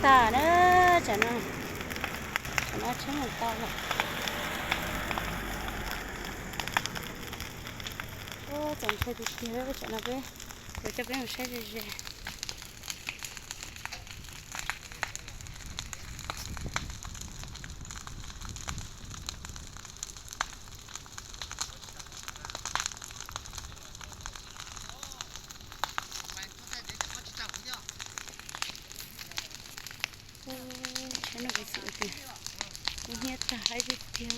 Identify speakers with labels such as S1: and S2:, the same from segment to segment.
S1: ta nữa chả nó chém một to rồi ô chẳng chơi thì kia chả nó bé rồi cho bé một xe gì nó bị sụt kìa, cũng nhét cả hai cái tiêu,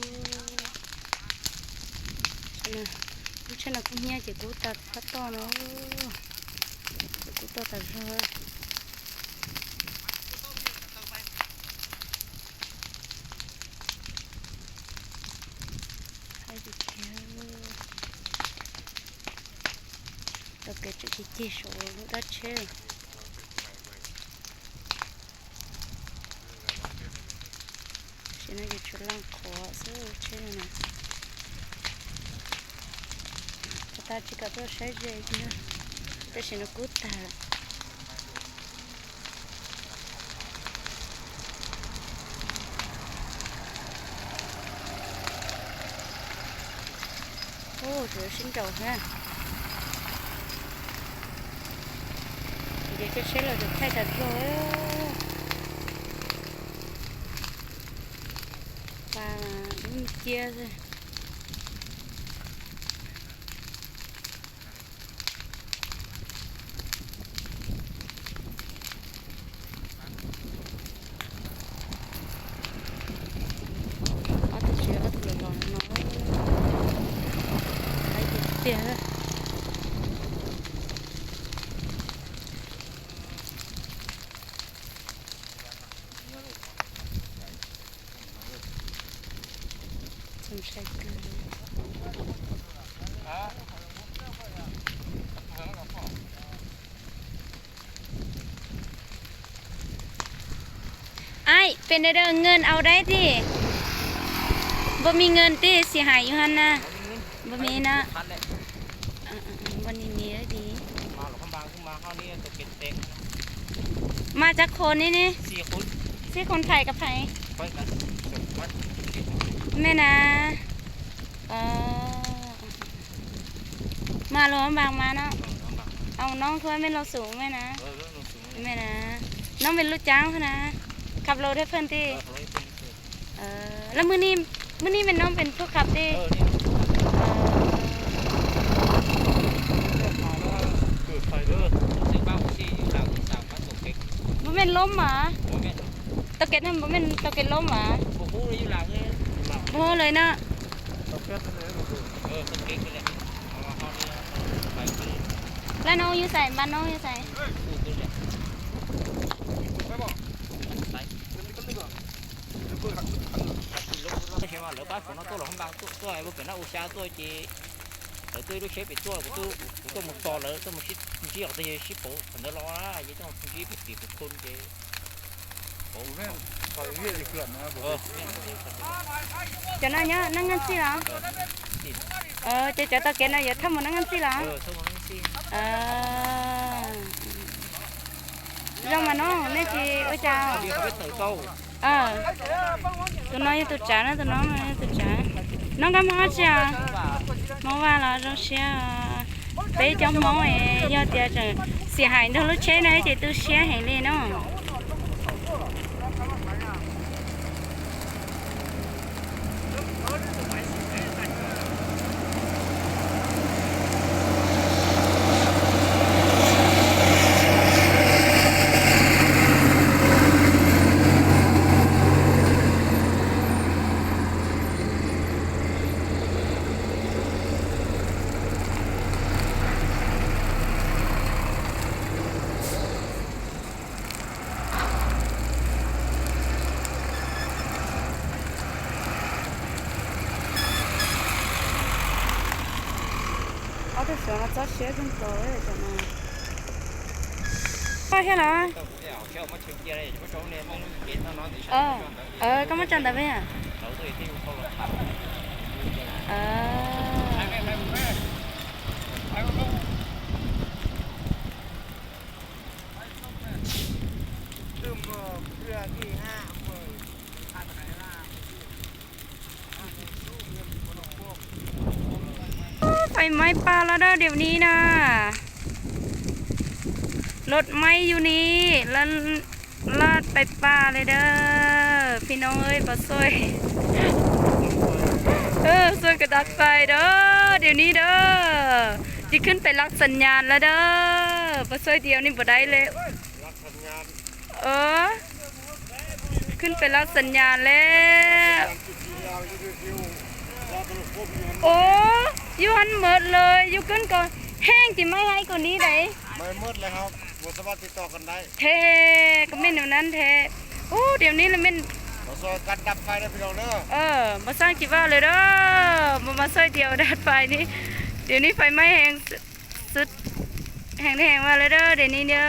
S1: cho nó cũng nhét chỉ cố tạt phát to nó, cố to tạt rồi, hai cái tiêu, tập cái chuyện chỉ số nó đã chơi. Nó cái chỗ lăng khó sơ trên này ta chỉ có tôi sẽ dễ nữa tôi sẽ nó cút ta ô rửa xin đầu ha vậy cái sẽ là được thay thật rồi và đúng chia rồi ở từ chiều ở từ lò nó thấy tiền rồiไอ้เป็นได้เด้อเงินเอาได้ที่บ่มีเงินที่สิหายอยู่หั่นน่ะบ่มีนะวันนี้มีแล้วดี
S2: มาหลอกคำบางขึ้นมาเข้านี่ตัวเก็ตเต็ง
S1: มาจากคนนี่
S2: 4 คน
S1: คนไทยกับไผ
S2: ไปกันวัด
S1: แม่นะมาหลวงบางมาเนาะเอาน้องคือไม่เราสูงแม่นะแม่นะน้องเป็นลูกจ้างเขานะขับรถให้เพื่อนที่แล้วมื้อนี้เป็นน้องเป็นผู้ขับที่
S2: เกิดไฟเด้อซึ่งบ้านที่อยู่หลังสามบ้านตกเก็ต
S1: บ่แม่นล้มหรอตะเก็ตนั่นบ่แม่นตะเก็ตล้มหรอ
S2: บ่ฮู้เลยอยู่หลังเลย
S1: บ่ฮู้เลยเนาะ
S2: ตกเก็ตเลยตกเก็ตนี่แหละเอามาเข้านี่ไปคือ
S1: แล้วน้องอยู่ใส่บ้านน้องอยู่ใส่
S2: lỡ bác của nó tôi là không bằng tôi vừa cái nó u xa tôi chỉ ở tôi đối chế bị tôi của tôi một to lỡ tôi một chỉ ở đây ship bộ nó lo á vậy tôi không chỉ bị khôn chứ bộ nó phải biết gì chuyện nữa
S1: cho nó nhá nó ngăn xí nào cho tao kể này giờ thăm một nó ngăn xí nào rong mà nó nên chị ôi chào tụi nó như tụi trả nó tụi nó như tụi trả nó có món chứ món vào là rong xe bé trong món này do tiền rồi xì hải nó lúc chế này thì tôi xe hành lên nó cái sữa nó chót xé trong tối rồi cho nó coi thế nào có mất chân tại bây à ไฟไหม้ป่าแล้วเด้อเดี๋ยวนี้นะรถไหม้อยู่นี่แล้วลาดไปป่าเลยเด้อพี่น้องเอ้ยปะซวยซวยกระดัดไฟเด้อเดี๋ยวนี้เด้อที่ขึ้นไปรักสัญญาณแล้วเด้อปะซวยเดียวนี่บ่ได้เลยขึ้นไปรักสัญญาณแล้วโอ้ยูหันหมดเลยยูขึ้นก่อนแห้งจิไม่ให้ก่อนนี้ไหน
S3: ไม่มืดเลยครับบสามารถติดต่อกันได้
S1: เทก็ไม่เหนือนั้นเทโอ้เดี๋ยวนี้เราเป็น
S3: เราซอยกันดับไฟได้พี่น้องเด้อ
S1: มาสร้างกี่ว่าเลยเด้อมาซอยเดียวดับไฟนี่เดี๋ยวนี้ไฟไหม้แห้งสุดแห้งได้แห้งว่าเลยเด้อเดี๋ยวนี้เด้อ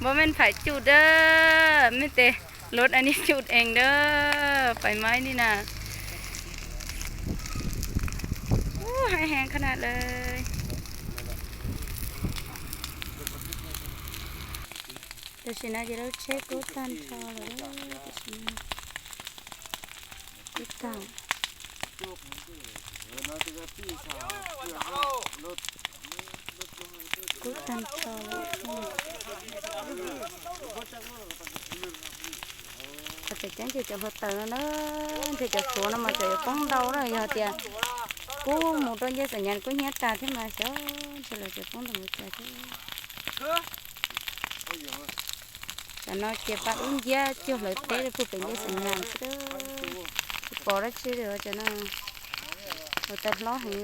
S1: บ่แม่นไฟจุดเด้อไม่เตะรถอันนี้จุดเองเด้อไฟไหม้นี่นะให้แห้งขนาดเลยเดี๋ยวฉันจะเช็คกูตันชอเลยกูตันกูตันชอเลยแต่จังจะพอเติมnữa thìจะsố nó màจะป้องđau rồi giờ thì cú một đôi giày sản nhận cú nhét ta thế mà sao chỉ làจะป้องđau một cái thế nó chỉ bắt uống giấy chưa lấy té để phục vụ giày sản nhận chứ bỏ ra chưa được cho nó người ta lo hình